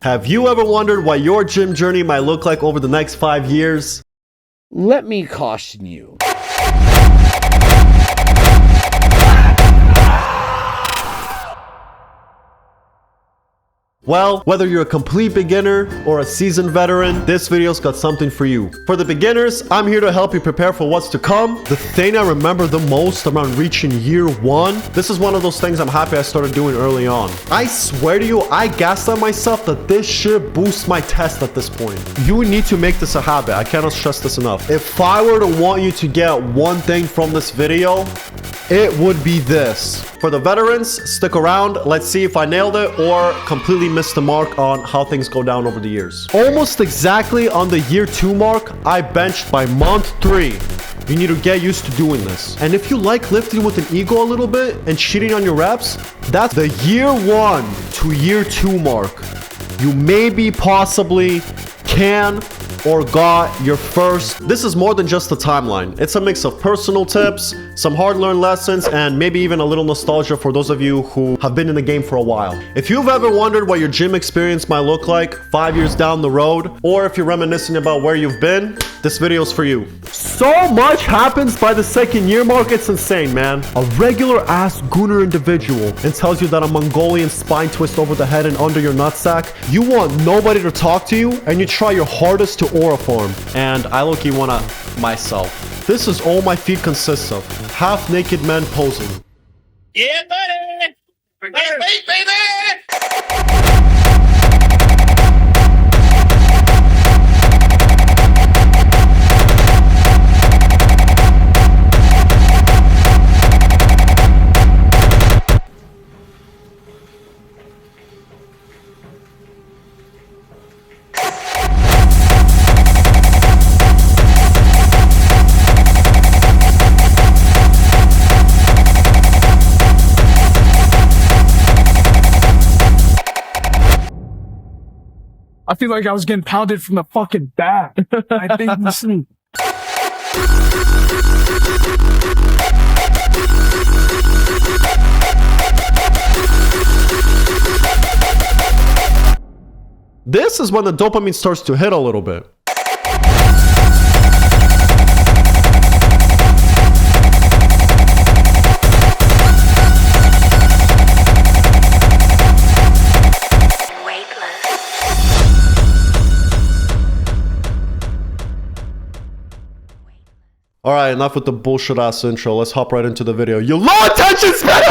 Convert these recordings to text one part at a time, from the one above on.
Have you ever wondered what your gym journey might look like over the next 5 years? Let me caution you. Well, whether you're a complete beginner or a seasoned veteran, this video's got something for you. For the beginners, I'm here to help you prepare for what's to come. The thing I remember the most around reaching year 1, this is one of those things I'm happy I started doing early on. I swear to you, I gaslit myself that this shit boosts my test at this point. You need to make this a habit. I cannot stress this enough. If I were to want you to get one thing from this video, it would be this. For the veterans, stick around. Let's see if I nailed it or completely missed the mark on how things go down over the years. Almost exactly on the year 2 mark, I benched by month 3. You need to get used to doing this. And if you like lifting with an ego a little bit and cheating on your reps, that's the year 1 to year 2 mark. You maybe possibly can or got your first. This is more than just a timeline. It's a mix of personal tips, some hard-learned lessons, and maybe even a little nostalgia for those of you who have been in the game for a while. If you've ever wondered what your gym experience might look like 5 years down the road, or if you're reminiscing about where you've been, this video's for you. So much happens by the 2nd year mark, it's insane, man. A regular-ass gooner individual and tells you that a Mongolian spine twist over the head and under your nutsack, you want nobody to talk to you, and you try your hardest to aura form. And I low-key wanna myself. This is all my feed consists of. Half-naked men posing. Yeah, buddy! Wait, baby! I feel like I was getting pounded from the fucking back. I think you sleep. This is when the dopamine starts to hit a little bit. Alright, enough with the bullshit ass intro. Let's hop right into the video. You low attention span!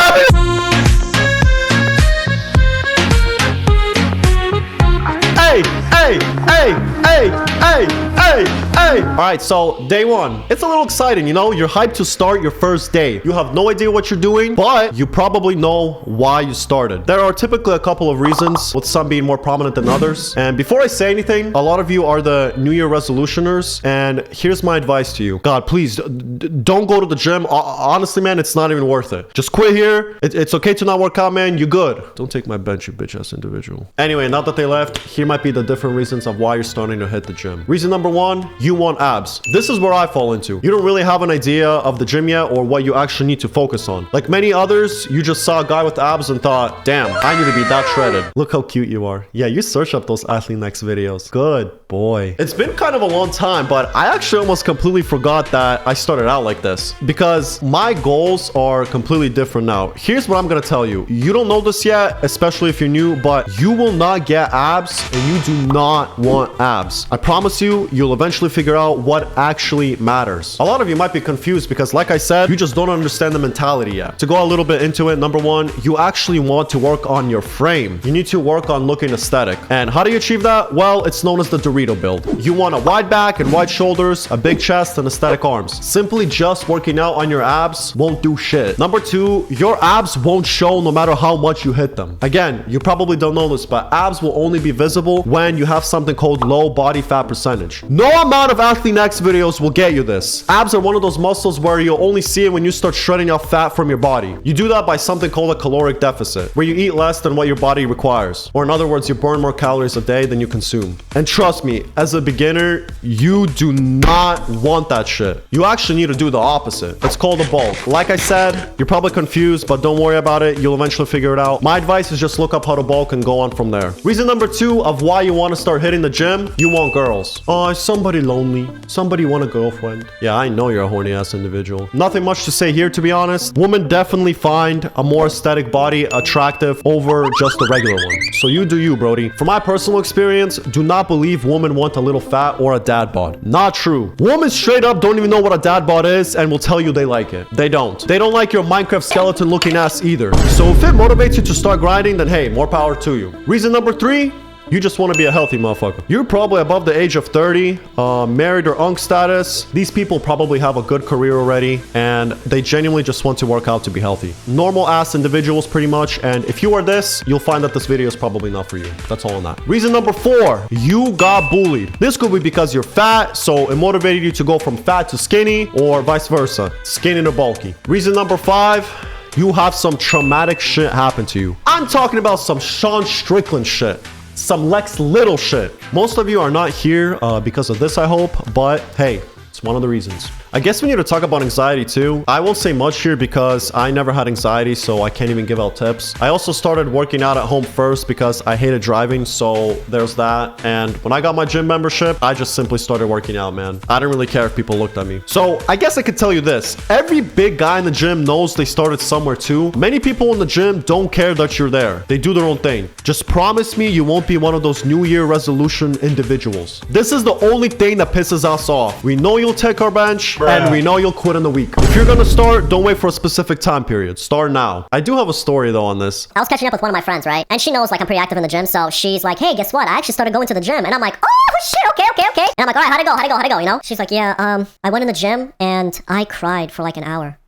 Hey, hey, hey, hey, hey, hey, hey. Alright, so day 1. It's a little exciting, you know? You're hyped to start your first day. You have no idea what you're doing, but you probably know why you started. There are typically a couple of reasons, with some being more prominent than others. And before I say anything, a lot of you are the New Year resolutioners, and here's my advice to you. God, please, don't go to the gym. Honestly, man, it's not even worth it. Just quit here. It's okay to not work out, man. You're good. Don't take my bench, you bitch-ass individual. Anyway, now that they left, here might be the different reasons of why you're starting to hit the gym. Reason number 1, you want abs. This is where I fall into. You don't really have an idea of the gym yet or what you actually need to focus on. Like many others, you just saw a guy with abs and thought, damn, I need to be that shredded. Look how cute you are. Yeah, you search up those Athlete Next videos. Good boy. It's been kind of a long time, but I actually almost completely forgot that I started out like this because my goals are completely different now. Here's what I'm gonna tell you. You don't know this yet, especially if you're new, but you will not get abs and you do not want abs. I promise you, you'll eventually figure out what actually matters. A lot of you might be confused because like I said, you just don't understand the mentality yet. To go a little bit into it, number 1, you actually want to work on your frame. You need to work on looking aesthetic. And how do you achieve that? Well, it's known as the Dorito build. You want a wide back and wide shoulders, a big chest, and aesthetic arms. Simply just working out on your abs won't do shit. Number 2, your abs won't show no matter how much you hit them. Again, you probably don't know this, but abs will only be visible when you have something called low body fat percentage. No amount amount of Athlete Next videos will get you this. Abs are one of those muscles where you'll only see it when you start shredding off fat from your body. You do that by something called a caloric deficit, where you eat less than what your body requires. Or in other words, you burn more calories a day than you consume. And trust me, as a beginner, you do not want that shit. You actually need to do the opposite. It's called a bulk. Like I said, you're probably confused, but don't worry about it. You'll eventually figure it out. My advice is just look up how to bulk and go on from there. Reason number 2 of why you want to start hitting the gym, you want girls. Oh, is somebody lonely? Somebody want a girlfriend? Yeah, I know you're a horny ass individual. Nothing much to say here, to be honest. Women definitely find a more aesthetic body attractive over just a regular one. So you do you, Brody. From my personal experience, do not believe women want a little fat or a dad bod. Not true. Women straight up don't even know what a dad bod is and will tell you they like it. They don't. They don't like your Minecraft skeleton looking ass either. So if it motivates you to start grinding, then hey, more power to you. Reason number 3, you just want to be a healthy motherfucker. You're probably above the age of 30, married or unk status. These people probably have a good career already, and they genuinely just want to work out to be healthy. Normal ass individuals pretty much, and if you are this, you'll find that this video is probably not for you. That's all on that. Reason number 4, you got bullied. This could be because you're fat, so it motivated you to go from fat to skinny, or vice versa, skinny to bulky. Reason number 5, you have some traumatic shit happen to you. I'm talking about some Sean Strickland shit. Some Lex Little shit. Most of you are not here because of this, I hope, but hey, it's one of the reasons. I guess we need to talk about anxiety too. I won't say much here because I never had anxiety, so I can't even give out tips. I also started working out at home first because I hated driving, so there's that. And when I got my gym membership, I just simply started working out, man. I didn't really care if people looked at me. So I guess I could tell you this. Every big guy in the gym knows they started somewhere too. Many people in the gym don't care that you're there. They do their own thing. Just promise me you won't be one of those New Year resolution individuals. This is the only thing that pisses us off. We know you'll take our bench, and we know you'll quit in a week. If you're gonna start, don't wait for a specific time period. Start now. I do have a story though on this. I was catching up with one of my friends, right? And she knows like I'm pretty active in the gym, so she's like, hey, guess what? I actually started going to the gym. And I'm like, oh shit, okay. And I'm like, all right, how'd it go, you know? She's like, yeah, I went in the gym and I cried for like an hour.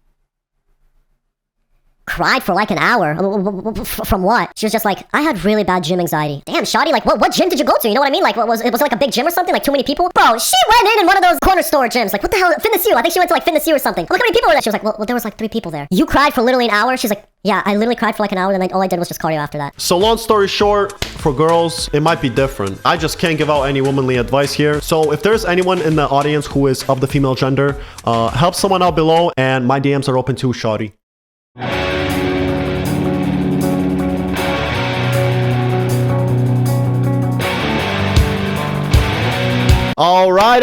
Cried for like an hour? From what? She was just like, I had really bad gym anxiety. Damn, shawty, like, what gym did you go to? You know what I mean? Like, was it like a big gym or something? Like, too many people? Bro, she went in one of those corner store gyms. Like, what the hell? Fitness U. I think she went to like Fitness U or something. Look how many people were there. She was like, well, there was like 3 people there. You cried for literally an hour? She's like, yeah, I literally cried for like an hour, and then all I did was just cardio after that. So long story short, for girls, it might be different. I just can't give out any womanly advice here. So if there's anyone in the audience who is of the female gender, help someone out below, and my DMs are open too, shawty. All right.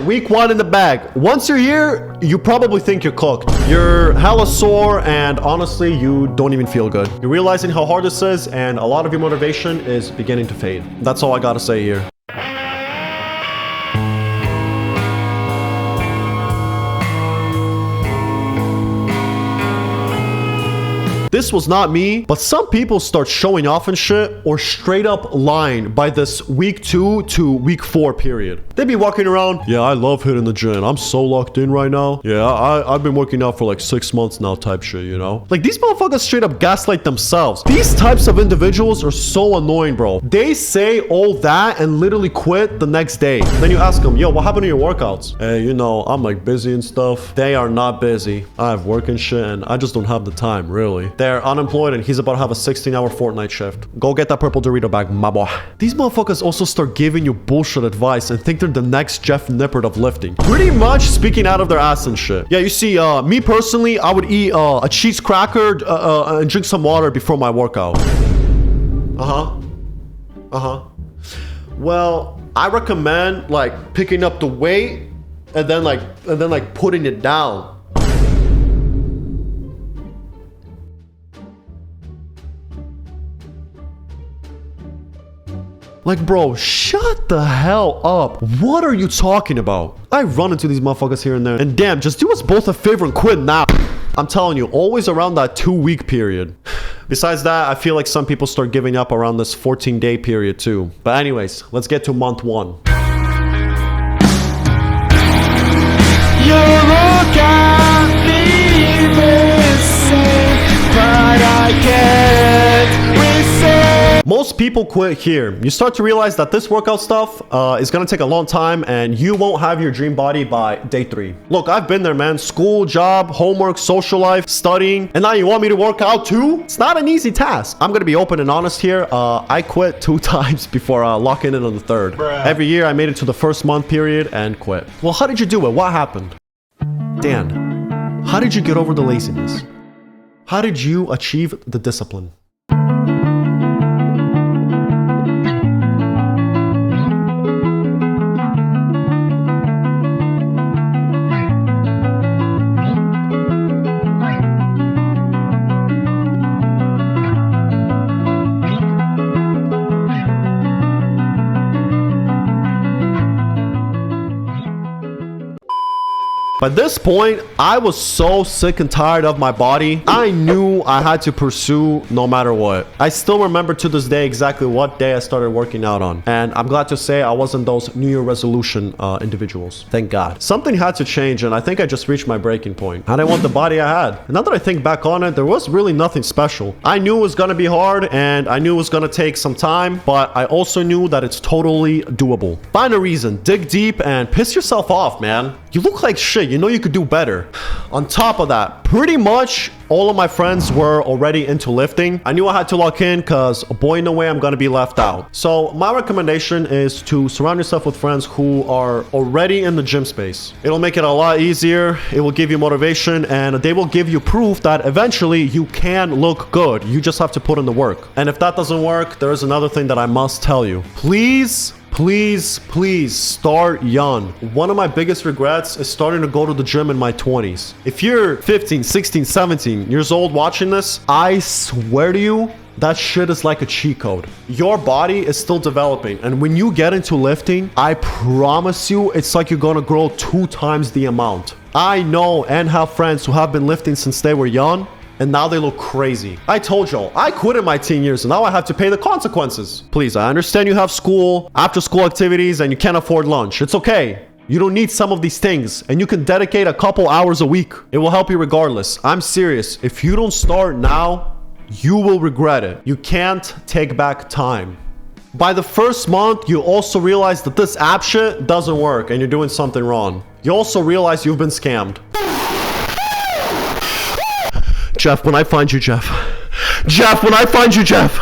Week 1 in the bag. Once you're here, you probably think you're cooked. You're hella sore, and honestly, you don't even feel good. You're realizing how hard this is, and a lot of your motivation is beginning to fade. That's all I gotta say here. This was not me, but some people start showing off and shit, or straight up lying by this week 2 to week 4 period. They be walking around, yeah, I love hitting the gym. I'm so locked in right now. Yeah, I've been working out for like 6 months now type shit, you know? Like, these motherfuckers straight up gaslight themselves. These types of individuals are so annoying, bro. They say all that and literally quit the next day. Then you ask them, yo, what happened to your workouts? Hey, you know, I'm like busy and stuff. They are not busy. I have work and shit, and I just don't have the time, really. They're unemployed, and he's about to have a 16-hour Fortnite shift. Go get that purple Dorito bag, my boy. These motherfuckers also start giving you bullshit advice and think they're the next Jeff Nippert of lifting. Pretty much speaking out of their ass and shit. Yeah, you see, me personally, I would eat a cheese cracker and drink some water before my workout. Well, I recommend like picking up the weight and then like putting it down. Like, bro, shut the hell up. What are you talking about? I run into these motherfuckers here and there. And damn, just do us both a favor and quit now. I'm telling you, always around that 2-week period. Besides that, I feel like some people start giving up around this 14-day period too. But anyways, let's get to month 1. You look at me missing, but I can't resist. Most people quit here. You start to realize that this workout stuff is gonna take a long time and you won't have your dream body by day 3. Look, I've been there, man. School, job, homework, social life, studying, and now you want me to work out too? It's not an easy task. I'm gonna be open and honest here. I quit 2 times before locking in on the 3rd. Every year I made it to the first month period and quit. Well, how did you do it? What happened? Dan, how did you get over the laziness? How did you achieve the discipline? By this point, I was so sick and tired of my body. I knew I had to pursue no matter what. I still remember to this day exactly what day I started working out on. And I'm glad to say I wasn't those New Year resolution individuals. Thank God. Something had to change and I think I just reached my breaking point. I didn't want the body I had. And now that I think back on it, there was really nothing special. I knew it was gonna be hard and I knew it was gonna take some time, but I also knew that it's totally doable. Find a reason, dig deep and piss yourself off, man. You look like shit. You know you could do better. On top of that, pretty much all of my friends were already into lifting. I knew I had to lock in because boy, no way I'm gonna be left out. So my recommendation is to surround yourself with friends who are already in the gym space. It'll make it a lot easier. It will give you motivation and they will give you proof that eventually you can look good. You just have to put in the work. And if that doesn't work, there is another thing that I must tell you. Please start young. One of my biggest regrets is starting to go to the gym in my 20s. If you're 15, 16, 17 years old watching this, I swear to you, that shit is like a cheat code. Your body is still developing. And when you get into lifting, I promise you, it's like you're gonna grow 2 times the amount. I know and have friends who have been lifting since they were young. And now they look crazy. I told y'all, I quit in my teen years and now I have to pay the consequences. Please, I understand you have school, after school activities, and you can't afford lunch. It's okay. You don't need some of these things and you can dedicate a couple hours a week. It will help you regardless. I'm serious. If you don't start now, you will regret it. You can't take back time. By the first month, you also realize that this app shit doesn't work and you're doing something wrong. You also realize you've been scammed. Jeff, when I find you, Jeff. Jeff, when I find you, Jeff.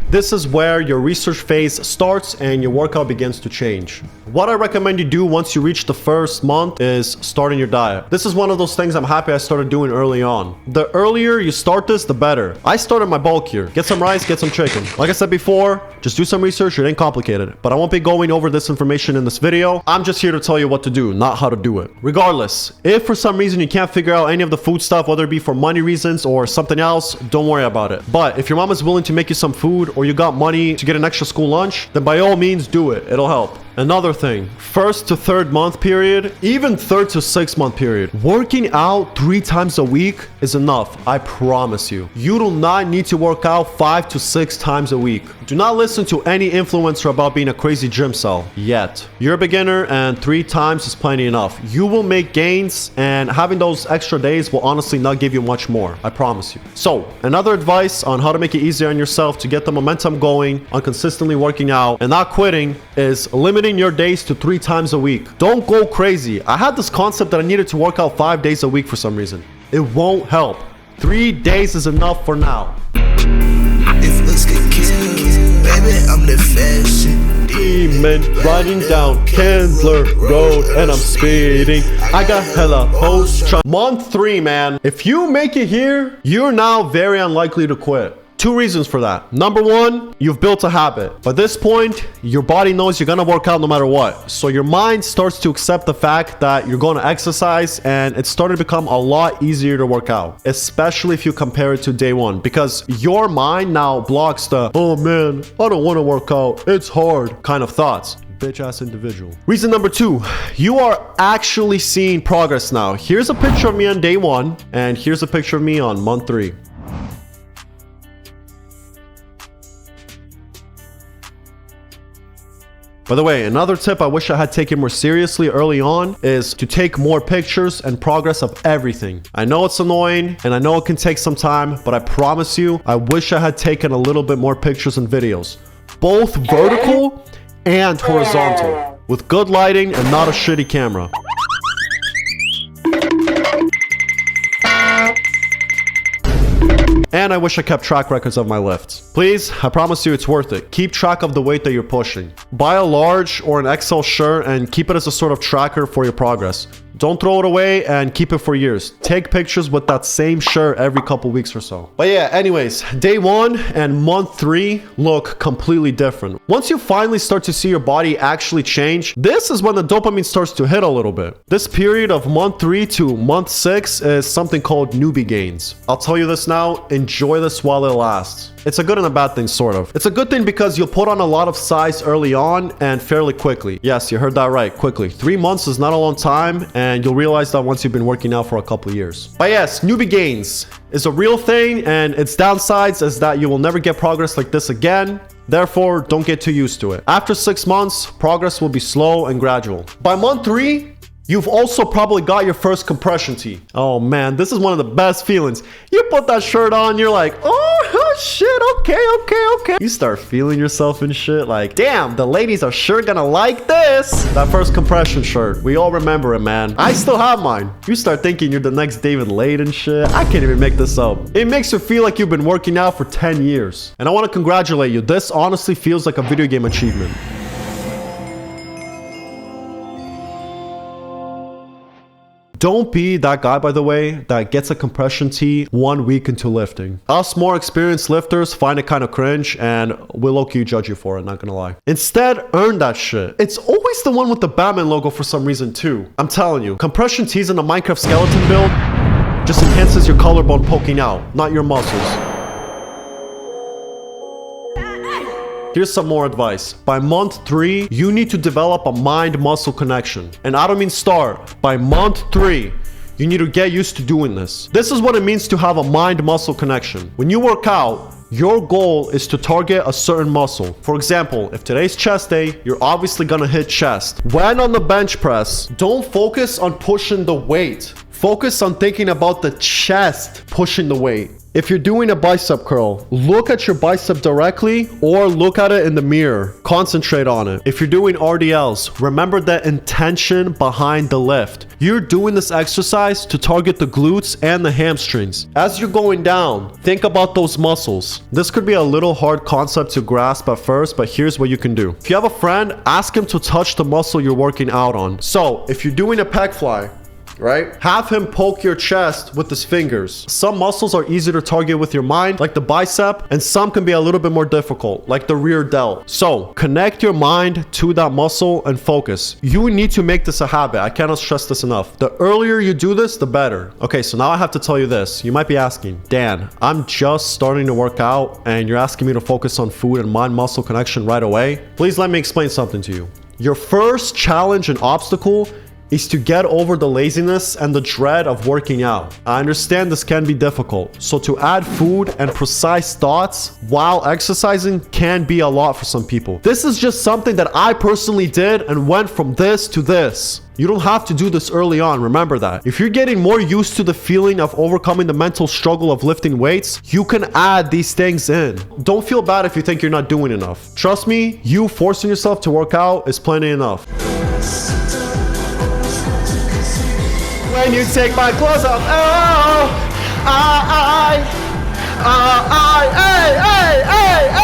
This is where your research phase starts and your workout begins to change. What I recommend you do once you reach the first month is starting your diet. This is one of those things I'm happy I started doing early on. The earlier you start this, the better. I started my bulk here. Get some rice, get some chicken. Like I said before, just do some research. It ain't complicated. But I won't be going over this information in this video. I'm just here to tell you what to do, not how to do it. Regardless, if for some reason you can't figure out any of the food stuff, whether it be for money reasons or something else, don't worry about it. But if your mom is willing to make you some food or you got money to get an extra school lunch, then by all means do it. It'll help. Another thing, 1st to 3rd month period, even 3rd to 6th month period, working out 3 times a week is enough. I promise you. You do not need to work out 5 to 6 times a week. Do not listen to any influencer about being a crazy gym cell yet. You're a beginner and 3 times is plenty enough. You will make gains and having those extra days will honestly not give you much more. I promise you. So another advice on how to make it easier on yourself to get the momentum going on consistently working out and not quitting is limiting your days to 3 times a week. Don't go crazy. I had this concept that I needed to work out 5 days a week for some reason. It won't help. 3 days is enough for now. If looks could kill, baby, I'm the fashion demon riding down Kendler Road and I'm speeding. I got hella hoes. Month 3, man. If you make it here, you're now very unlikely to quit. 2 reasons for that. Number 1, you've built a habit. By this point, your body knows you're gonna work out no matter what. So your mind starts to accept the fact that you're gonna exercise and it's starting to become a lot easier to work out. Especially if you compare it to day 1. Because your mind now blocks the, oh man, I don't wanna work out, it's hard kind of thoughts. Bitch ass individual. Reason number 2, you are actually seeing progress now. Here's a picture of me on day 1 and here's a picture of me on month 3. By the way, another tip I wish I had taken more seriously early on is to take more pictures and progress of everything. I know it's annoying and I know it can take some time, but I promise you, I wish I had taken a little bit more pictures and videos, both vertical and horizontal, with good lighting and not a shitty camera. And I wish I kept track records of my lifts. Please, I promise you it's worth it. Keep track of the weight that you're pushing. Buy a large or an XL shirt and keep it as a sort of tracker for your progress. Don't throw it away and keep it for years. Take pictures with that same shirt every couple weeks or so. But yeah, anyways, day 1 and month 3 look completely different. Once you finally start to see your body actually change, this is when the dopamine starts to hit a little bit. This period of month 3 to month 6 is something called newbie gains. I'll tell you this now, enjoy this while it lasts. It's a good and a bad thing, sort of. It's a good thing because you'll put on a lot of size early on and fairly quickly. Yes, you heard that right, quickly. 3 months is not a long time, and you'll realize that once you've been working out for a couple of years. But yes, newbie gains is a real thing, and its downsides is that you will never get progress like this again. Therefore, don't get too used to it. After 6 months, progress will be slow and gradual. By month 3, you've also probably got your first compression tee. Oh man, this is one of the best feelings. You put that shirt on, you're like, oh shit, okay. You start feeling yourself and shit like, damn, the ladies are sure gonna like this. That first compression shirt, we all remember it, man. I still have mine. You start thinking you're the next David Lade and shit. I can't even make this up. It makes you feel like you've been working out for 10 years. And I want to congratulate you. This honestly feels like a video game achievement. Don't be that guy, by the way, that gets a compression tee 1 week into lifting. Us more experienced lifters find it kind of cringe and we'll low-key judge you for it, not gonna lie. Instead, earn that shit. It's always the one with the Batman logo for some reason too. I'm telling you, compression tees in a Minecraft skeleton build just enhances your collarbone poking out, not your muscles. Here's some more advice. By month 3, you need to develop a mind-muscle connection. And I don't mean start. By month 3, you need to get used to doing this. This is what it means to have a mind-muscle connection. When you work out, your goal is to target a certain muscle. For example, if today's chest day, you're obviously gonna hit chest. When on the bench press, don't focus on pushing the weight. Focus on thinking about the chest pushing the weight. If you're doing a bicep curl, look at your bicep directly or look at it in the mirror. Concentrate on it. If you're doing RDLs, remember the intention behind the lift. You're doing this exercise to target the glutes and the hamstrings. As you're going down, think about those muscles. This could be a little hard concept to grasp at first, but here's what you can do. If you have a friend, ask him to touch the muscle you're working out on. So if you're doing a pec fly, right? Have him poke your chest with his fingers. Some muscles are easier to target with your mind, like the bicep, and some can be a little bit more difficult, like the rear delt. So connect your mind to that muscle and focus. You need to make this a habit. I cannot stress this enough. The earlier you do this, the better. Okay, so now I have to tell you this. You might be asking, Dan, I'm just starting to work out and you're asking me to focus on food and mind-muscle connection right away? Please let me explain something to you. Your first challenge and obstacle is to get over the laziness and the dread of working out. I understand this can be difficult, so to add food and precise thoughts while exercising can be a lot for some people. This is just something that I personally did and went from this to this. You don't have to do this early on, remember that. If you're getting more used to the feeling of overcoming the mental struggle of lifting weights, you can add these things in. Don't feel bad if you think you're not doing enough. Trust me, you forcing yourself to work out is plenty enough. When you take my clothes off,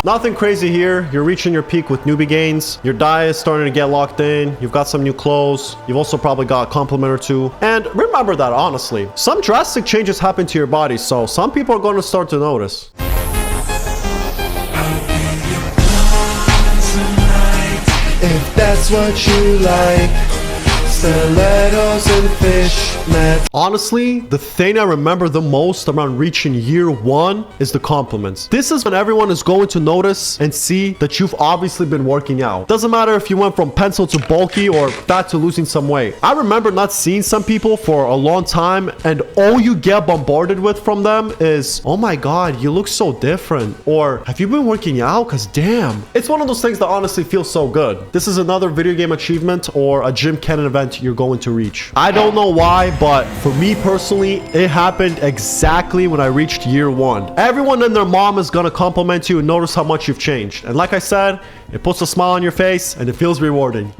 Nothing crazy here. You're reaching your peak with newbie gains. Your diet is starting to get locked in. You've got some new clothes. You've also probably got a compliment or two. And remember that, honestly, some drastic changes happen to your body, so some people are going to start to notice. If that's what you like, stilettos and fishnets. Honestly, the thing I remember the most around reaching year 1 is the compliments. This is when everyone is going to notice and see that you've obviously been working out. Doesn't matter if you went from pencil to bulky or fat to losing some weight. I remember not seeing some people for a long time, and all you get bombarded with from them is, oh my god, you look so different, or have you been working out? Cause damn. It's one of those things that honestly feels so good. This is another video game achievement or a gym canon event you're going to reach. I don't know why, but for me personally, it happened exactly when I reached year 1. Everyone and their mom is gonna compliment you and notice how much you've changed. And like I said, it puts a smile on your face and it feels rewarding.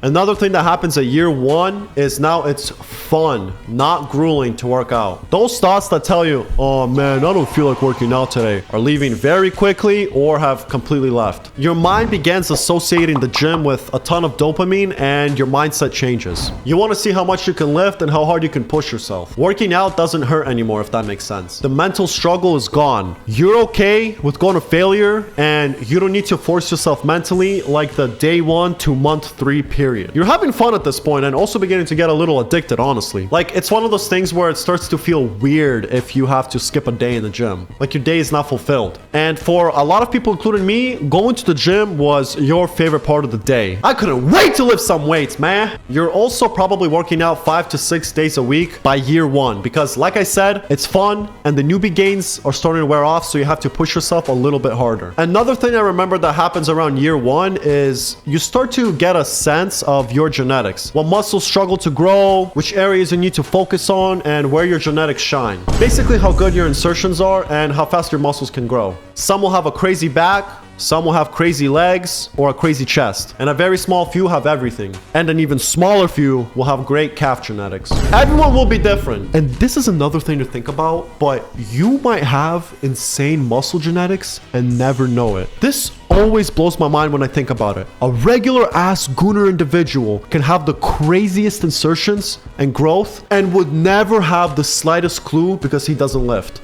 Another thing that happens at year 1 is now it's fun, not grueling to work out. Those thoughts that tell you, oh man, I don't feel like working out today, are leaving very quickly or have completely left. Your mind begins associating the gym with a ton of dopamine and your mindset changes. You want to see how much you can lift and how hard you can push yourself. Working out doesn't hurt anymore, if that makes sense. The mental struggle is gone. You're okay with going to failure, and you don't need to force yourself mentally like the day 1 to month 3 period. You're having fun at this point and also beginning to get a little addicted, honestly. Like, it's one of those things where it starts to feel weird if you have to skip a day in the gym. Like, your day is not fulfilled. And for a lot of people, including me, going to the gym was your favorite part of the day. I couldn't wait to lift some weights, man. You're also probably working out 5 to 6 days a week by year 1 because, like I said, it's fun and the newbie gains are starting to wear off, so you have to push yourself a little bit harder. Another thing I remember that happens around year 1 is you start to get a sense of your genetics. What muscles struggle to grow, which areas you need to focus on, and where your genetics shine. Basically how good your insertions are and how fast your muscles can grow. Some will have a crazy back, some will have crazy legs or a crazy chest, and a very small few have everything. And an even smaller few will have great calf genetics. Everyone will be different. And this is another thing to think about, but you might have insane muscle genetics and never know it. This always blows my mind when I think about it. A regular ass gooner individual can have the craziest insertions and growth and would never have the slightest clue because he doesn't lift.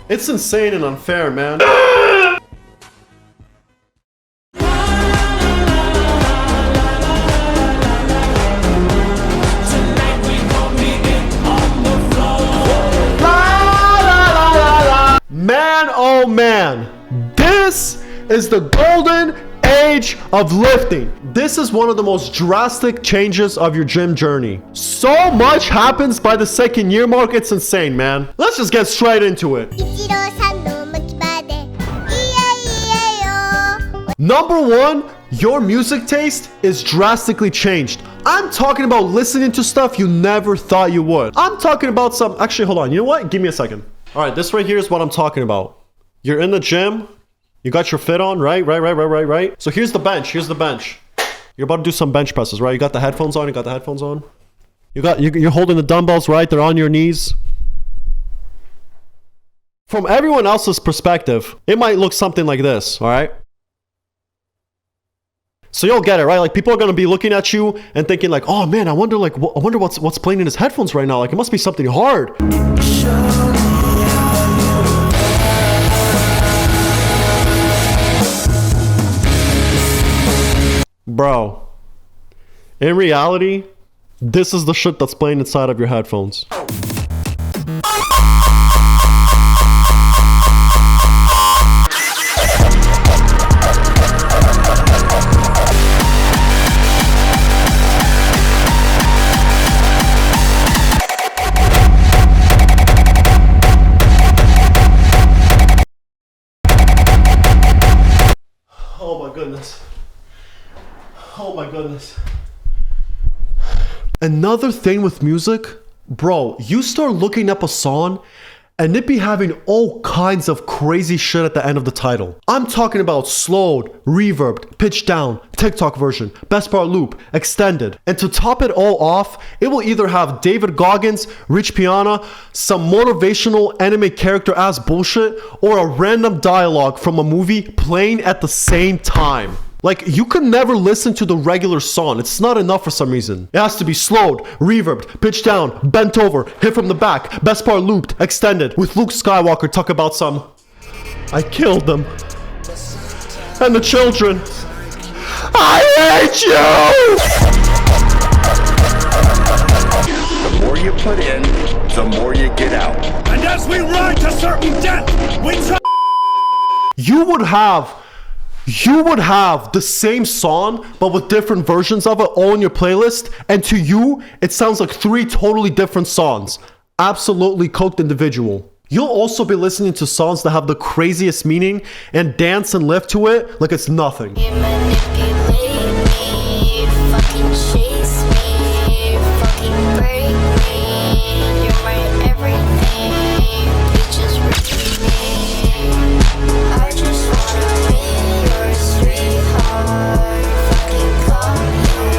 It's insane and unfair, man. Man, oh man, this is the golden age of lifting. This is one of the most drastic changes of your gym journey. So much happens by the 2nd year mark, it's insane, man. Let's just get straight into it. Number 1, your music taste is drastically changed. I'm talking about listening to stuff you never thought you would. I'm talking about some... Actually, hold on. You know what? Give me a second. All right, this right here is what I'm talking about. You're in the gym. You got your fit on, right? Right. So here's the bench. Here's the bench. You're about to do some bench presses, right? You got the headphones on. You're holding the dumbbells, right? They're on your knees. From everyone else's perspective, it might look something like this, all right? So you'll get it, right? Like, people are gonna be looking at you and thinking like, oh man, I wonder what's playing in his headphones right now. Like, it must be something hard. Bro, in reality, this is the shit that's playing inside of your headphones. Oh my goodness. Another thing with music, bro, you start looking up a song and it be having all kinds of crazy shit at the end of the title. I'm talking about slowed, reverbed, pitched down, TikTok version, best part loop, extended. And to top it all off, it will either have David Goggins, Rich Piana, some motivational anime character ass bullshit, or a random dialogue from a movie playing at the same time. Like, you can never listen to the regular song. It's not enough for some reason. It has to be slowed, reverbed, pitched down, bent over, hit from the back, best part looped, extended, with Luke Skywalker talk about some... I killed them. And the children. I hate you! you put in, the more you get out. And as we ride to certain death, we try. You would have the same song, but with different versions of it all in your playlist, and to you, it sounds like 3 totally different songs. Absolutely cooked individual. You'll also be listening to songs that have the craziest meaning and dance and lift to it like it's nothing. You manipulate me, fucking chase me, fucking break me. You're my everything, you just rip me. I just wanna be your sweetheart, fucking come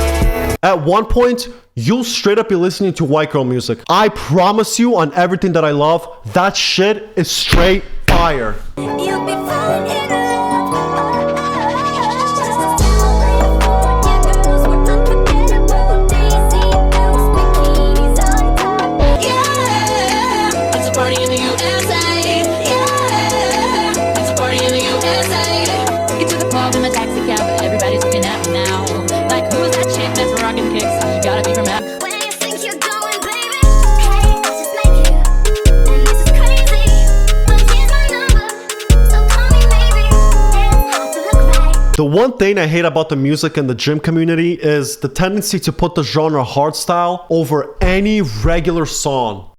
here. At one point, you'll straight up be listening to white girl music. I promise you on everything that I love, that shit is straight fire. You'll be falling in love. Girls were unforgettable. Daisy Dukes, bikinis on top. Yeah, it's a party in the USA. Yeah, it's a party in the USA. Get to the club in my taxi cab, everybody's looking at me now. Like, who's that chick that's rocking kicks? You gotta be from F. Where you think you're going, baby? Hey, I just met you, and this is crazy. But here's my number, so call me maybe. It's hard to look right. The one thing I hate about the music and the gym community is the tendency to put the genre hardstyle over any regular song.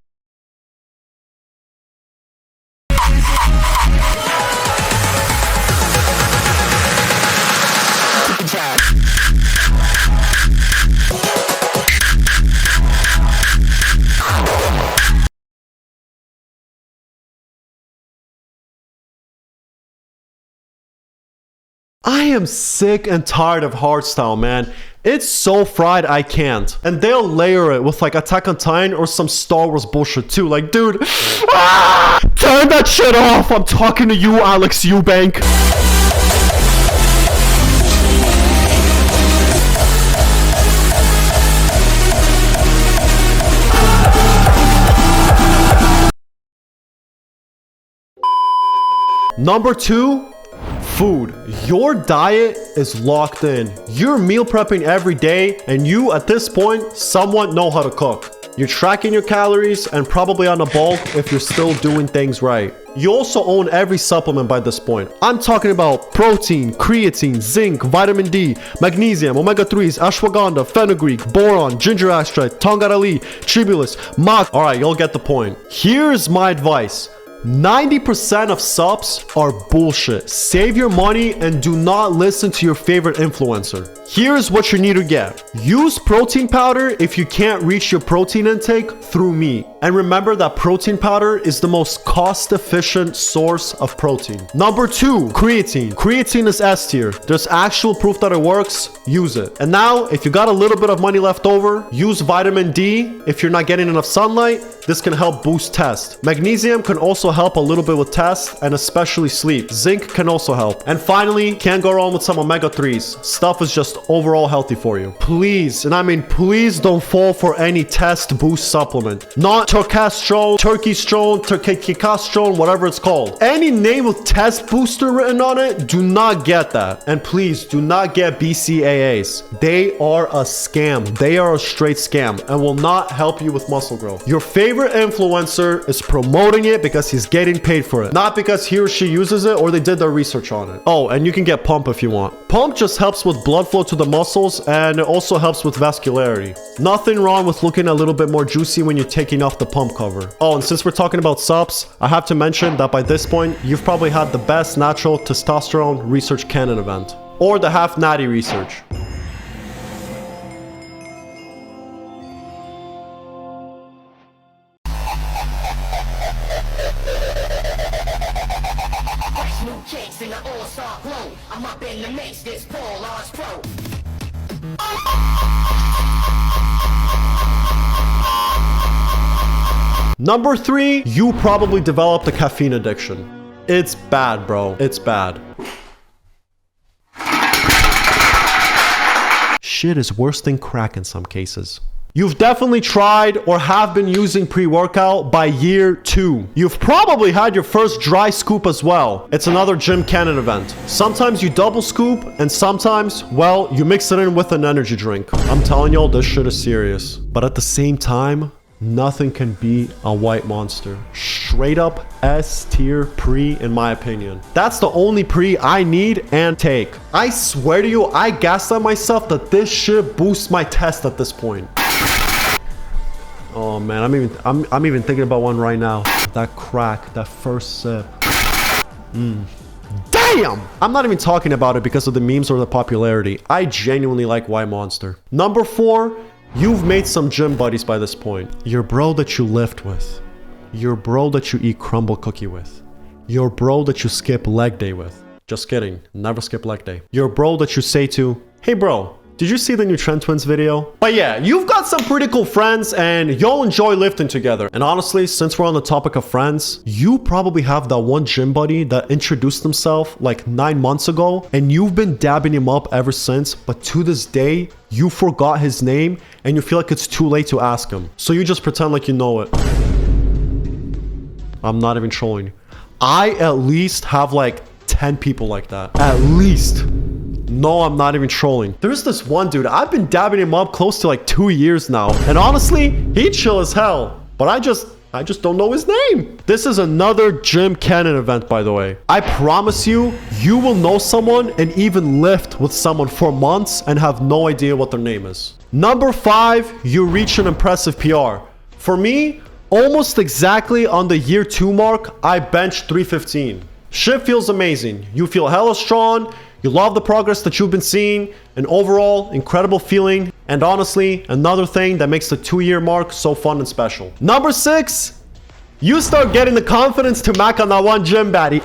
I am sick and tired of hardstyle, man. It's so fried I can't. And they'll layer it with like Attack on Titan or some Star Wars bullshit too. Like, dude, turn that shit off. I'm talking to you, Alex Eubank. Number 2, food. Your diet is locked in. You're meal prepping every day, and you, at this point, somewhat know how to cook. You're tracking your calories and probably on a bulk if you're still doing things right. You also own every supplement by this point. I'm talking about protein, creatine, zinc, vitamin D, magnesium, omega-3s, ashwagandha, fenugreek, boron, ginger extract, tongarali, tribulus, mac. Alright, you'll get the point. Here's my advice. 90% of subs are bullshit. Save your money and do not listen to your favorite influencer. Here's what you need to get. Use protein powder if you can't reach your protein intake through meat. And remember that protein powder is the most cost-efficient source of protein. Number 2, creatine. Creatine is S tier. There's actual proof that it works. Use it. And now, if you got a little bit of money left over, use vitamin D if you're not getting enough sunlight. This can help boost test. Magnesium can also help a little bit with test and especially sleep. Zinc can also help. And finally, can't go wrong with some omega-3s. Stuff is just overall healthy for you. Please, and I mean please, don't fall for any test boost supplement. Not turkestrone, turkeycastrone, whatever it's called. Any name with test booster written on it, do not get that. And please, do not get BCAAs. They are a scam. They are a straight scam and will not help you with muscle growth. Your favorite influencer is promoting it because he's getting paid for it, not because he or she uses it or they did their research on it. Oh, and you can get pump if you want. Pump just helps with blood flow to the muscles, and it also helps with vascularity. Nothing wrong with looking a little bit more juicy when you're taking off the pump cover. Oh, and since we're talking about subs, I have to mention that by this point, you've probably had the best natural testosterone research canon event, or the half natty research. Number 3, you probably developed a caffeine addiction. It's bad, bro. It's bad. Shit is worse than crack in some cases. You've definitely tried or have been using pre-workout by year 2. You've probably had your first dry scoop as well. It's another gym canon event. Sometimes you double scoop and sometimes, well, you mix it in with an energy drink. I'm telling y'all, this shit is serious. But at the same time, nothing can beat a white monster. Straight up S tier pre in my opinion. That's the only pre I need and take. I swear to you, I gaslight myself that this shit boosts my test at this point. Oh man, I'm even thinking about one right now. That crack, that first sip. Damn! I'm not even talking about it because of the memes or the popularity. I genuinely like White Monster. Number 4, you've made some gym buddies by this point. Your bro that you lift with. Your bro that you eat crumble cookie with. Your bro that you skip leg day with. Just kidding. Never skip leg day. Your bro that you say to, hey bro, did you see the new Trend Twins video? But yeah, you've got some pretty cool friends and y'all enjoy lifting together. And honestly, since we're on the topic of friends, you probably have that one gym buddy that introduced himself like 9 months ago and you've been dabbing him up ever since, but to this day, you forgot his name and you feel like it's too late to ask him. So you just pretend like you know it. I'm not even trolling. I at least have like 10 people like that. At least. No, I'm not even trolling. There's this one dude, I've been dabbing him up close to like 2 years now. And honestly, he chill as hell. But I just don't know his name. This is another gym canon event, by the way. I promise you, you will know someone and even lift with someone for months and have no idea what their name is. Number 5, you reach an impressive PR. For me, almost exactly on the year 2 mark, I benched 315. Shit feels amazing. You feel hella strong. You love the progress that you've been seeing, an overall incredible feeling, and honestly, another thing that makes the 2-year mark so fun and special. Number 6, you start getting the confidence to mac on that one gym baddie.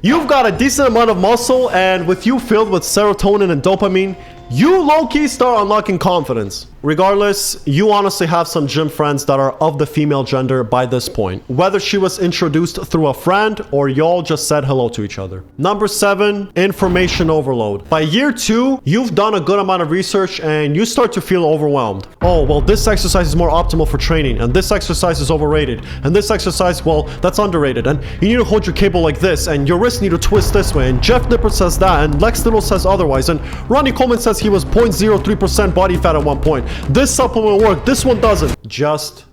You've got a decent amount of muscle, and with you filled with serotonin and dopamine, you low-key start unlocking confidence. Regardless, you honestly have some gym friends that are of the female gender by this point. Whether she was introduced through a friend or y'all just said hello to each other. Number 7, information overload. By year 2, you've done a good amount of research and you start to feel overwhelmed. Oh, well, this exercise is more optimal for training and this exercise is overrated. And this exercise, well, that's underrated. And you need to hold your cable like this and your wrist need to twist this way. And Jeff Nipper says that and Lex Little says otherwise. And Ronnie Coleman says he was 0.03% body fat at one point. This supplement worked, this one doesn't. Just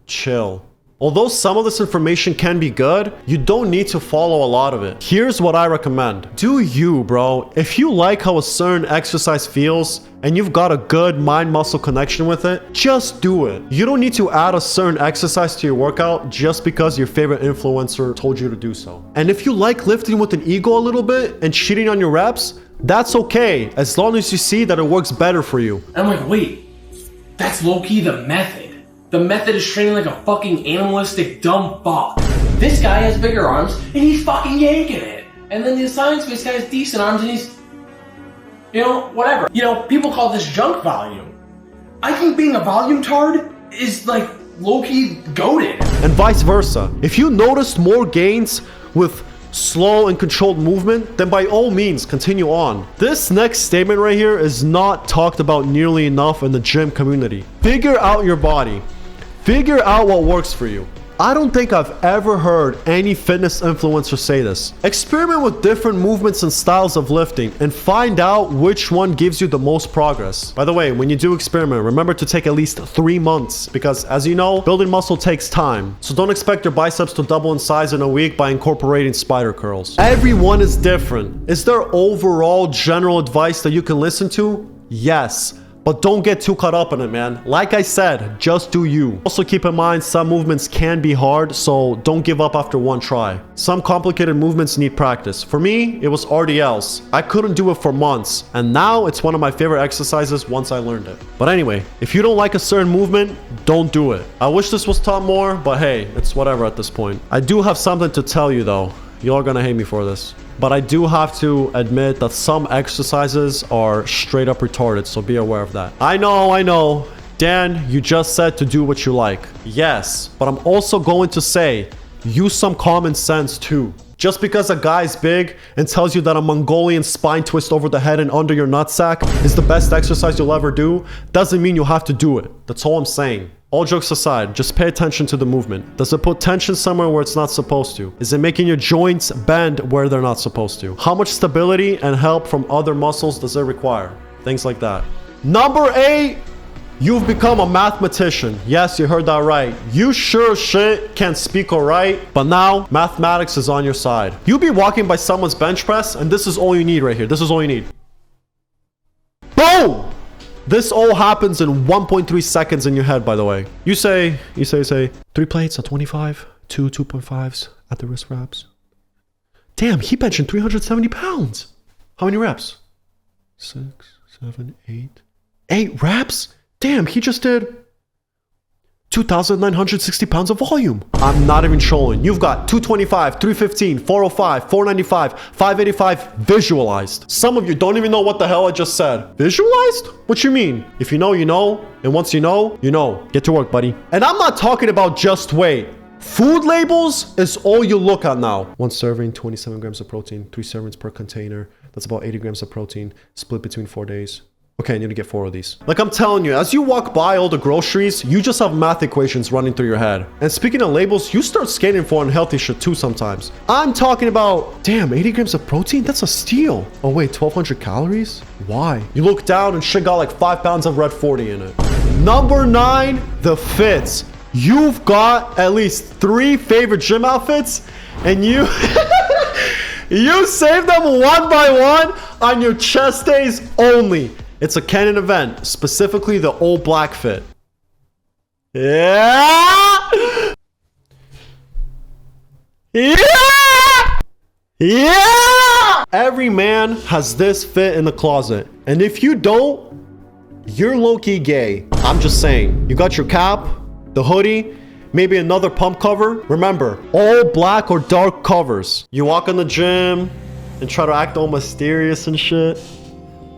chill. Although some of this information can be good, you don't need to follow a lot of it. Here's what I recommend. Do you, bro. If you like how a certain exercise feels and you've got a good mind-muscle connection with it, just do it. You don't need to add a certain exercise to your workout just because your favorite influencer told you to do so. And if you like lifting with an ego a little bit and cheating on your reps, that's okay, as long as you see that it works better for you. I'm like, wait, that's low-key the method. The method is training like a fucking animalistic dumb fuck. This guy has bigger arms and he's fucking yanking it. And then the science-based guy has decent arms and he's, you know, whatever. You know, people call this junk volume. I think being a volume tard is like low-key goated. And vice versa. If you noticed more gains with slow and controlled movement, then by all means continue on. This next statement right here is not talked about nearly enough in the gym community. Figure out your body. Figure out what works for you. I don't think I've ever heard any fitness influencer say this. Experiment with different movements and styles of lifting and find out which one gives you the most progress. By the way, when you do experiment, remember to take at least 3 months because as you know, building muscle takes time. So don't expect your biceps to double in size in a week by incorporating spider curls. Everyone is different. Is there overall general advice that you can listen to? Yes. But don't get too caught up in it, man. Like I said, just do you. Also keep in mind, some movements can be hard, so don't give up after one try. Some complicated movements need practice. For me, it was RDLs. I couldn't do it for months, and now it's one of my favorite exercises once I learned it. But anyway, if you don't like a certain movement, don't do it. I wish this was taught more, but hey, it's whatever at this point. I do have something to tell you though. Y'all are gonna hate me for this. But I do have to admit that some exercises are straight up retarded, so be aware of that. I know. Dan, you just said to do what you like. Yes, but I'm also going to say, use some common sense too. Just because a guy's big and tells you that a Mongolian spine twist over the head and under your nutsack is the best exercise you'll ever do, doesn't mean you have to do it. That's all I'm saying. All jokes aside, just pay attention to the movement. Does it put tension somewhere where it's not supposed to? Is it making your joints bend where they're not supposed to? How much stability and help from other muscles does it require? Things like that. Number 8, You've become a mathematician. Yes, you heard that right. You sure shit can't speak or write, but now mathematics is on your side. You'll be walking by someone's bench press, and this is all you need right here. This is all you need. Boom! This all happens in 1.3 seconds in your head, by the way. You say, 3 plates at 25, 2 2.5s at the wrist wraps. Damn, he benching 370 pounds. How many reps? 6, 7, 8. 8 reps? Damn, he just did 2,960 pounds of volume. I'm not even trolling. You've got 225, 315, 405, 495, 585 visualized. Some of you don't even know what the hell I just said. Visualized? What you mean? If you know, you know. And once you know, you know. Get to work, buddy. And I'm not talking about just weight. Food labels is all you look at now. 1 serving, 27 grams of protein, 3 servings per container. That's about 80 grams of protein, split between 4 days. Okay, I need to get 4 of these. Like I'm telling you, as you walk by all the groceries, you just have math equations running through your head. And speaking of labels, you start scanning for unhealthy shit too sometimes. I'm talking about, damn, 80 grams of protein? That's a steal. Oh wait, 1,200 calories? Why? You look down and shit got like 5 pounds of Red 40 in it. Number 9, the fits. You've got at least 3 favorite gym outfits, and you you save them one by one on your chest days only. It's a canon event, specifically the all black fit. Yeah! Yeah! Yeah! Every man has this fit in the closet. And if you don't, you're low-key gay. I'm just saying. You got your cap, the hoodie, maybe another pump cover. Remember, all black or dark covers. You walk in the gym and try to act all mysterious and shit.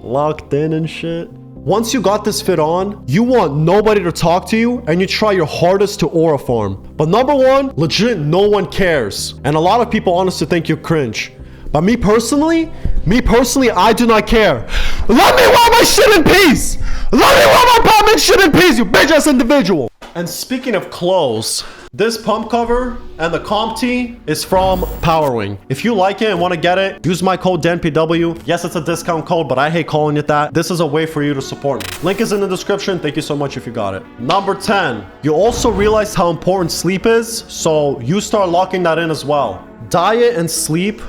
Locked in and shit. Once you got this fit on, you want nobody to talk to you and you try your hardest to aura farm. But number 1, legit no one cares. And a lot of people honestly think you're cringe. But me personally, I do not care. Let me wear my shit in peace. Let me wear my pump and shit in peace, you bitch ass individual. And speaking of clothes, this pump cover and the comp tee is from Powerwing. If you like it and want to get it, use my code DANPW. Yes, it's a discount code, but I hate calling it that. This is a way for you to support me. Link is in the description. Thank you so much if you got it. Number 10, you also realize how important sleep is, so you start locking that in as well. Diet and sleep,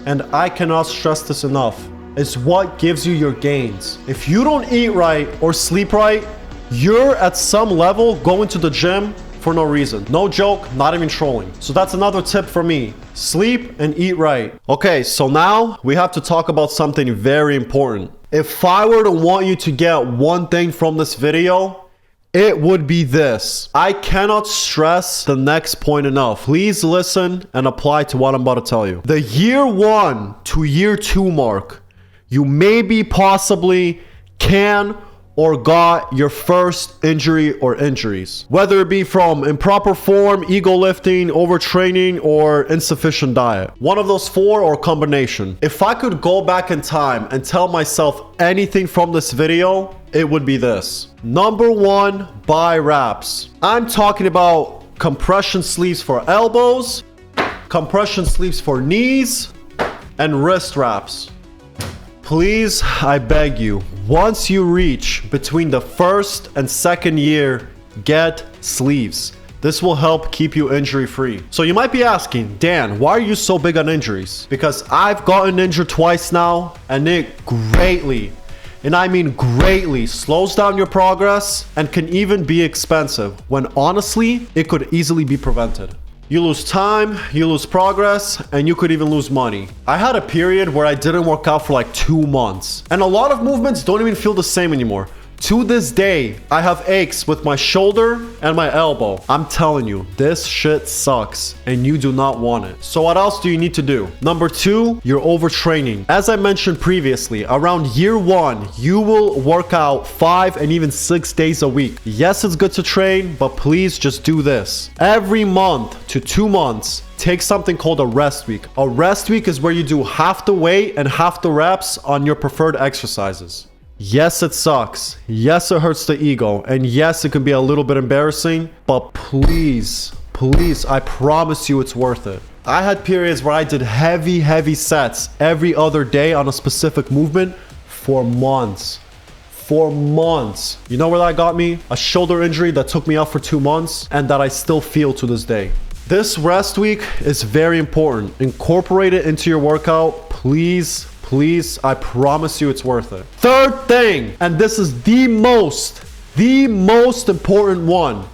and I cannot stress this enough, is what gives you your gains. If you don't eat right or sleep right, you're at some level going to the gym for no reason. No joke, not even trolling. So that's another tip for me. Sleep and eat right. Okay, so now we have to talk about something very important. If I were to want you to get one thing from this video, it would be this. I cannot stress the next point enough. Please listen and apply to what I'm about to tell you. The year 1 to year 2 mark, you maybe possibly can or got your first injury or injuries, whether it be from improper form, ego lifting, overtraining, or insufficient diet. One of those 4 or combination. If I could go back in time and tell myself anything from this video, it would be this. Number 1, buy wraps. I'm talking about compression sleeves for elbows, compression sleeves for knees, and wrist wraps. Please, I beg you, once you reach between the 1st and 2nd year, get sleeves. This will help keep you injury free. So you might be asking, Dan, why are you so big on injuries? Because I've gotten injured twice now, and it greatly, and I mean greatly, slows down your progress and can even be expensive, when honestly, it could easily be prevented. You lose time, you lose progress, and you could even lose money. I had a period where I didn't work out for like 2 months, and a lot of movements don't even feel the same anymore. To this day, I have aches with my shoulder and my elbow. I'm telling you, this shit sucks and you do not want it. So what else do you need to do? Number 2, you're overtraining. As I mentioned previously, around year 1, you will work out 5 and even 6 days a week. Yes, it's good to train, but please just do this. Every month to 2 months, take something called a rest week. A rest week is where you do half the weight and half the reps on your preferred exercises. Yes, it sucks. Yes, it hurts the ego. And yes, it can be a little bit embarrassing, but please, I promise you it's worth it. I had periods where I did heavy sets every other day on a specific movement for months. for months. You know where that got me? A shoulder injury that took me out for 2 months and that I still feel to this day. This rest week is very important. Incorporate it into your workout, please. Please, I promise you it's worth it. Third thing, and this is the most important one.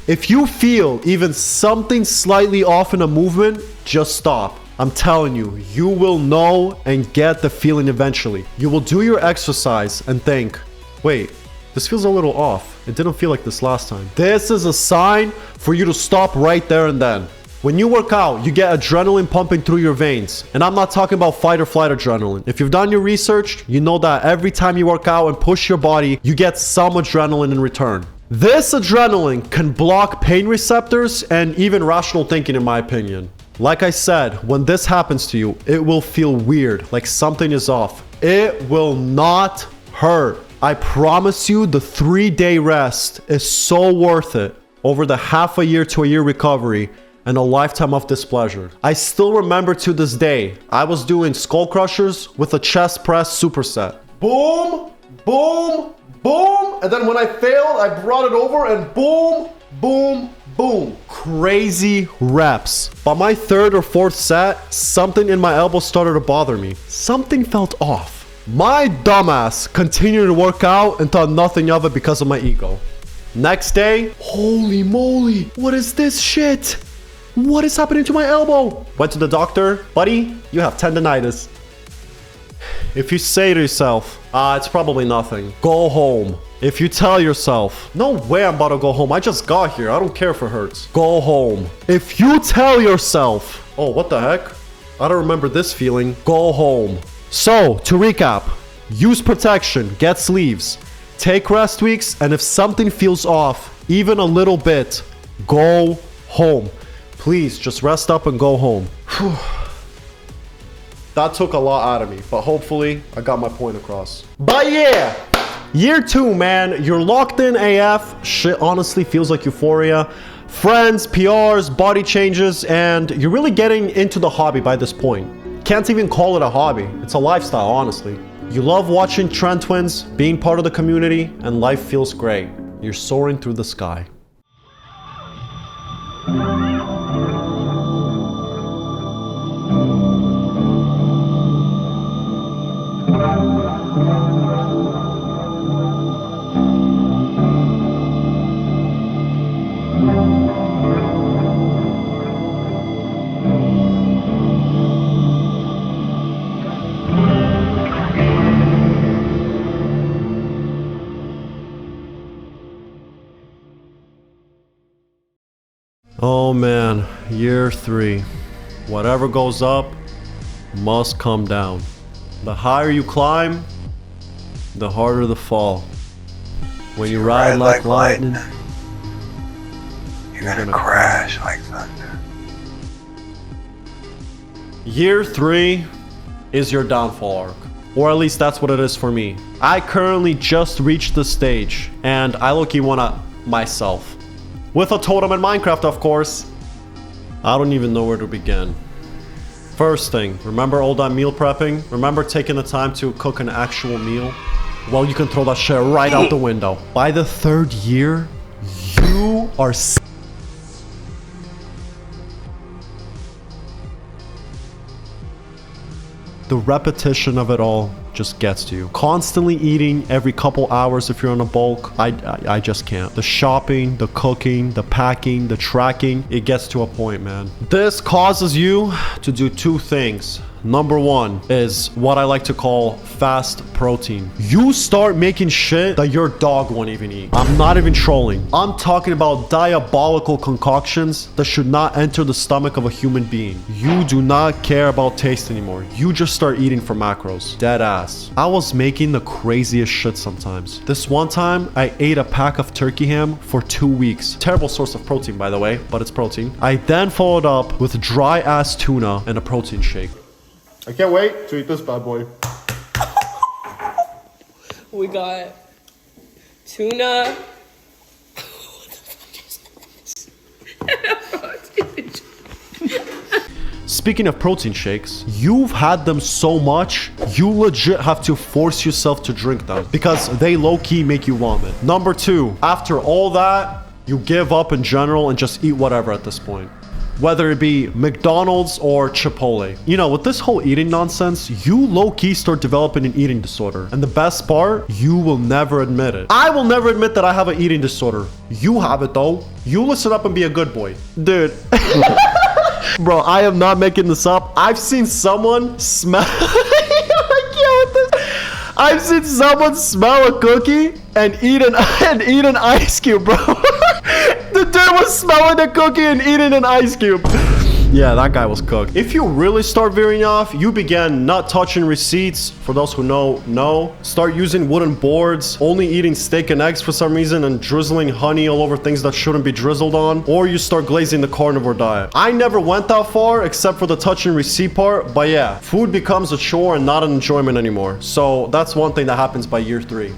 If you feel even something slightly off in a movement, just stop. I'm telling you, you will know and get the feeling eventually. You will do your exercise and think, wait, this feels a little off. It didn't feel like this last time. This is a sign for you to stop right there and then. When you work out, you get adrenaline pumping through your veins. And I'm not talking about fight or flight adrenaline. If you've done your research, you know that every time you work out and push your body, you get some adrenaline in return. This adrenaline can block pain receptors and even rational thinking, in my opinion. Like I said, when this happens to you, it will feel weird, like something is off. It will not hurt. I promise you, the 3-day rest is so worth it over the half a year to a year recovery and a lifetime of displeasure. I still remember to this day, I was doing skull crushers with a chest press superset. Boom, boom, boom. And then when I failed, I brought it over and boom, boom, boom. Crazy reps. By my 3rd or 4th set, something in my elbow started to bother me. Something felt off. My dumbass continued to work out and thought nothing of it because of my ego. Next day, holy moly, what is this shit? What is happening to my elbow? Went to the doctor. Buddy, you have tendonitis. If you say to yourself, it's probably nothing, go home. If you tell yourself, no way I'm about to go home, I just got here, I don't care if it hurts, go home. If you tell yourself, oh, what the heck? I don't remember this feeling, go home. So, to recap, use protection, get sleeves, take rest weeks, and if something feels off, even a little bit, go home. Please, just rest up and go home. Whew. That took a lot out of me, but hopefully I got my point across. But yeah, year 2, man, you're locked in AF. Shit honestly feels like euphoria. Friends, PRs, body changes, and you're really getting into the hobby by this point. Can't even call it a hobby. It's a lifestyle, honestly. You love watching Trend Twins, being part of the community, and life feels great. You're soaring through the sky. Oh man, year 3. Whatever goes up must come down. The higher you climb, the harder the fall. When you ride like lightning, you're gonna crash like thunder. Year 3 is your downfall arc. Or at least that's what it is for me. I currently just reached the stage, and I low-key wanna myself. With a totem in Minecraft, of course. I don't even know where to begin. First thing, remember all that meal prepping? Remember taking the time to cook an actual meal? Well, you can throw that shit right out the window. By the 3rd year, you are the repetition of it all just gets to you. Constantly eating every couple hours if you're in a bulk, I just can't. The shopping, the cooking, the packing, the tracking, it gets to a point, man. This causes you to do 2 things. Number 1 is what I like to call fast protein. You start making shit that your dog won't even eat. I'm not even trolling. I'm talking about diabolical concoctions that should not enter the stomach of a human being. You do not care about taste anymore. You just start eating for macros. Dead ass. I was making the craziest shit sometimes. This one time, I ate a pack of turkey ham for 2 weeks. Terrible source of protein, by the way, but it's protein. I then followed up with dry ass tuna and a protein shake. I can't wait to eat this bad boy. We got tuna. Speaking of protein shakes, you've had them so much, you legit have to force yourself to drink them because they low-key make you vomit. Number 2, after all that, you give up in general and just eat whatever at this point. Whether it be McDonald's or Chipotle. You know, with this whole eating nonsense, you low-key start developing an eating disorder. And the best part, you will never admit it. I will never admit that I have an eating disorder. You have it though. You listen up and be a good boy. Dude. Bro, I am not making this up. I've seen someone smell... I can't with this. I've seen someone smell a cookie and eat an ice cube, bro. The dude was smelling a cookie and eating an ice cube. Yeah, that guy was cooked. If you really start veering off, you begin not touching receipts. For those who know. Start using wooden boards, only eating steak and eggs for some reason, and drizzling honey all over things that shouldn't be drizzled on. Or you start glazing the carnivore diet. I never went that far, except for the touching receipt part. But yeah, food becomes a chore and not an enjoyment anymore. So that's one thing that happens by year 3.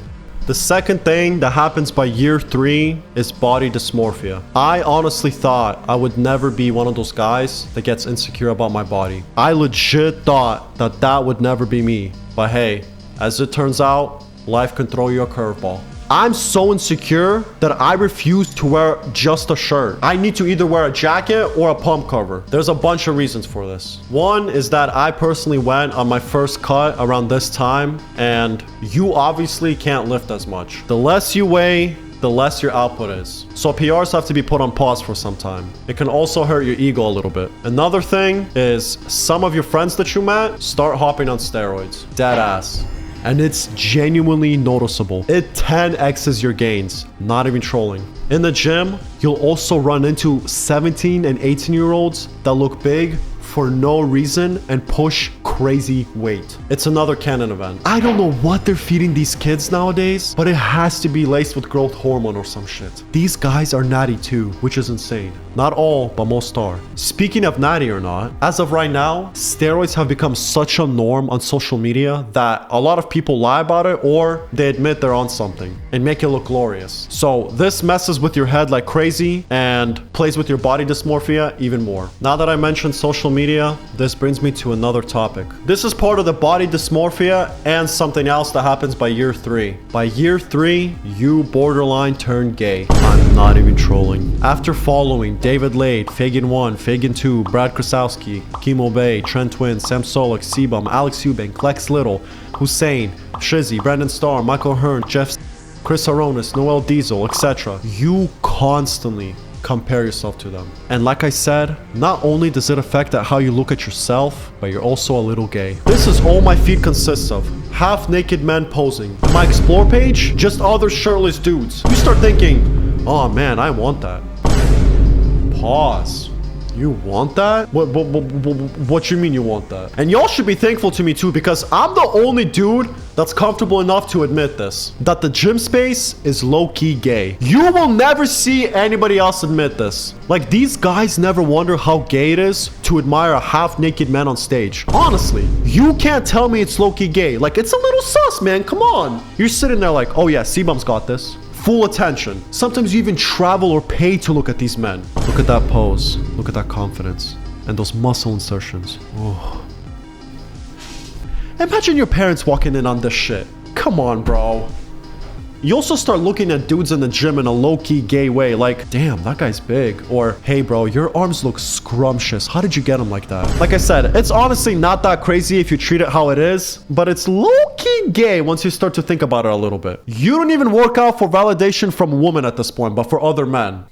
The second thing that happens by year 3 is body dysmorphia. I honestly thought I would never be one of those guys that gets insecure about my body. I legit thought that that would never be me. But hey, as it turns out, life can throw you a curveball. I'm so insecure that I refuse to wear just a shirt. I need to either wear a jacket or a pump cover. There's a bunch of reasons for this. One is that I personally went on my first cut around this time, and you obviously can't lift as much. The less you weigh, the less your output is. So PRs have to be put on pause for some time. It can also hurt your ego a little bit. Another thing is some of your friends that you met start hopping on steroids. Dead ass. And it's genuinely noticeable. It 10x's your gains, not even trolling. In the gym, you'll also run into 17 and 18-year-olds that look big for no reason and push crazy weight. It's another canon event. I don't know what they're feeding these kids nowadays, but it has to be laced with growth hormone or some shit. These guys are natty too, which is insane. Not all, but most are. Speaking of natty or not, as of right now, steroids have become such a norm on social media that a lot of people lie about it or they admit they're on something and make it look glorious. So this messes with your head like crazy and plays with your body dysmorphia even more. Now that I mentioned social media, this brings me to another topic. This is part of the body dysmorphia and something else that happens by year 3. By year 3, you borderline turn gay. I'm not even trolling. After following David Lade, Fagin 1, Fagin 2, Brad Krasowski, Kimo Bay, Trent Twin, Sam Solak, Sebum, Alex Eubank, Lex Little, Hussein, Shizzy, Brandon Starr, Michael Hearn, Jeff, Chris Aronis, Noel Diesel, etc. You constantly compare yourself to them. And like I said, not only does it affect how you look at yourself, but you're also a little gay. This is all my feed consists of. Half naked men posing. My explore page, just other shirtless dudes. You start thinking, oh man, I want that. Pause. You want that? What you mean you want that? And y'all should be thankful to me too, because I'm the only dude that's comfortable enough to admit this. That the gym space is low-key gay. You will never see anybody else admit this. Like, these guys never wonder how gay it is to admire a half-naked man on stage. Honestly, you can't tell me it's low-key gay. Like, it's a little sus, man. Come on. You're sitting there like, oh yeah, Sebum's got this. Full attention. Sometimes you even travel or pay to look at these men. Look at that pose. Look at that confidence. And those muscle insertions. Oh. Imagine your parents walking in on this shit. Come on, bro. You also start looking at dudes in the gym in a low-key gay way, like, damn, that guy's big. Or, hey bro, your arms look scrumptious. How did you get them like that? Like I said, it's honestly not that crazy if you treat it how it is, but it's low-key gay once you start to think about it a little bit. You don't even work out for validation from women at this point, but for other men.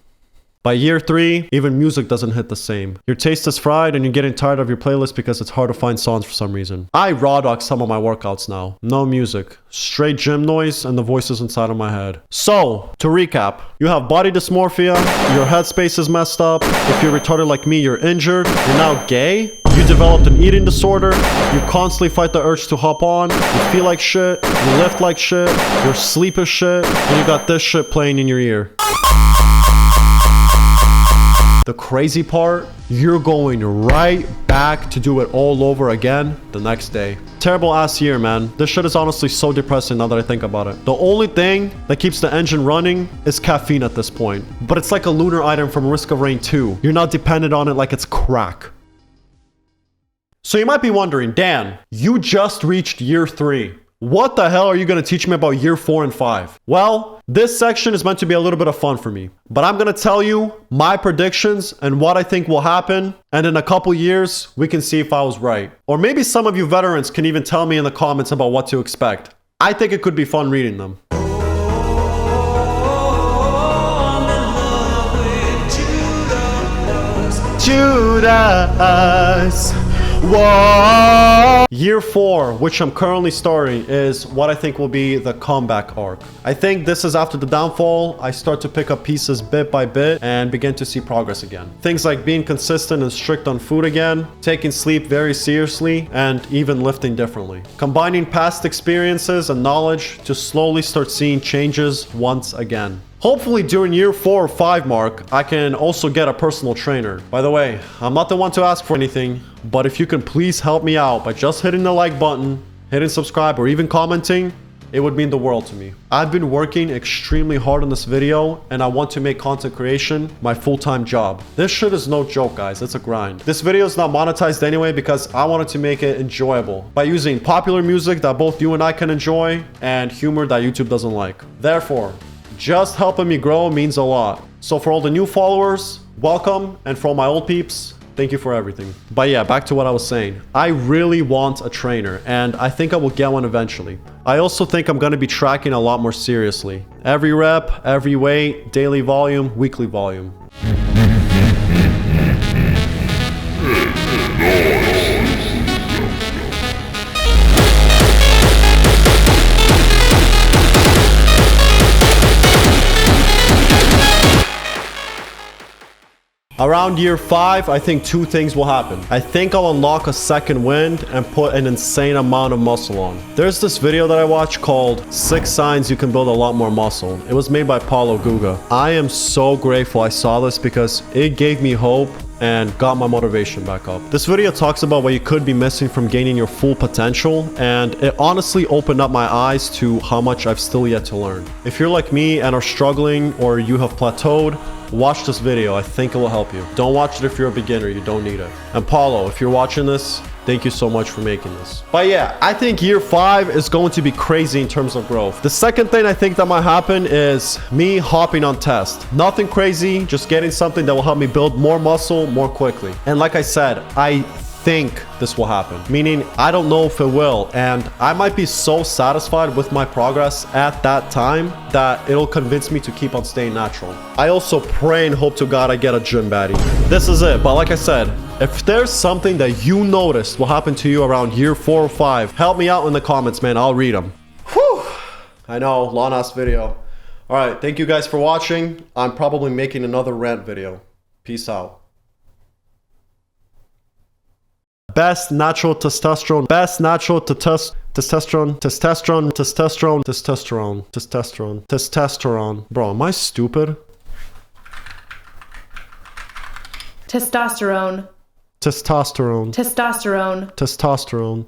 By year 3, even music doesn't hit the same. Your taste is fried and you're getting tired of your playlist because it's hard to find songs for some reason. I raw dog some of my workouts now. No music. Straight gym noise and the voices inside of my head. So, to recap, you have body dysmorphia, your headspace is messed up, if you're retarded like me, you're injured, you're now gay, you developed an eating disorder, you constantly fight the urge to hop on, you feel like shit, you lift like shit, your sleep is shit, and you got this shit playing in your ear. The crazy part, you're going right back to do it all over again the next day. Terrible ass year, man. This shit is honestly so depressing now that I think about it. The only thing that keeps the engine running is caffeine at this point. But it's like a lunar item from Risk of Rain 2. You're not dependent on it like it's crack. So you might be wondering, Dan, you just reached year 3. What the hell are you going to teach me about year 4 and 5? Well, this section is meant to be a little bit of fun for me, but I'm going to tell you my predictions and what I think will happen. And in a couple years, we can see if I was right. Or maybe some of you veterans can even tell me in the comments about what to expect. I think it could be fun reading them. Judas. Whoa. Year 4, which I'm currently starting, is what I think will be the comeback arc. I think this is after the downfall. I start to pick up pieces bit by bit and begin to see progress again. Things like being consistent and strict on food again, taking sleep very seriously, and even lifting differently. Combining past experiences and knowledge to slowly start seeing changes once again. Hopefully during year 4 or 5 mark, I can also get a personal trainer. By the way, I'm not the one to ask for anything, but if you can please help me out by just hitting the like button, hitting subscribe, or even commenting, it would mean the world to me. I've been working extremely hard on this video, and I want to make content creation my full-time job. This shit is no joke, guys. It's a grind. This video is not monetized anyway because I wanted to make it enjoyable by using popular music that both you and I can enjoy and humor that YouTube doesn't like. Therefore, just helping me grow means a lot. So for all the new followers, welcome. And for all my old peeps, thank you for everything. But yeah, back to what I was saying. I really want a trainer, and I think I will get one eventually. I also think I'm going to be tracking a lot more seriously. Every rep, every weight, daily volume, weekly volume. Around year 5, I think 2 things will happen. I think I'll unlock a second wind and put an insane amount of muscle on. There's this video that I watched called 6 Signs You Can Build a Lot More Muscle. It was made by Paulo Guga. I am so grateful I saw this because it gave me hope and got my motivation back up. This video talks about what you could be missing from gaining your full potential, and it honestly opened up my eyes to how much I've still yet to learn. If you're like me and are struggling or you have plateaued, watch this video. I think it will help you. Don't watch it if you're a beginner. You don't need it. And Paulo, if you're watching this, thank you so much for making this. But yeah, I think year 5 is going to be crazy in terms of growth. The second thing I think that might happen is me hopping on test. Nothing crazy, just getting something that will help me build more muscle more quickly. And like I said, I think this will happen, meaning I don't know if it will, and I might be so satisfied with my progress at that time that it'll convince me to keep on staying natural. I also pray and hope to God I get a gym baddie. This is it, but like I said, if there's something that you noticed will happen to you around year 4 or 5, help me out in the comments, man. I'll read them. Whew. I know, long ass video. All right, thank you guys for watching. I'm probably making another rant video. Peace out. Best natural testosterone. Best natural testosterone. Bro, am I stupid? Testosterone. Testosterone. Testosterone. Testosterone.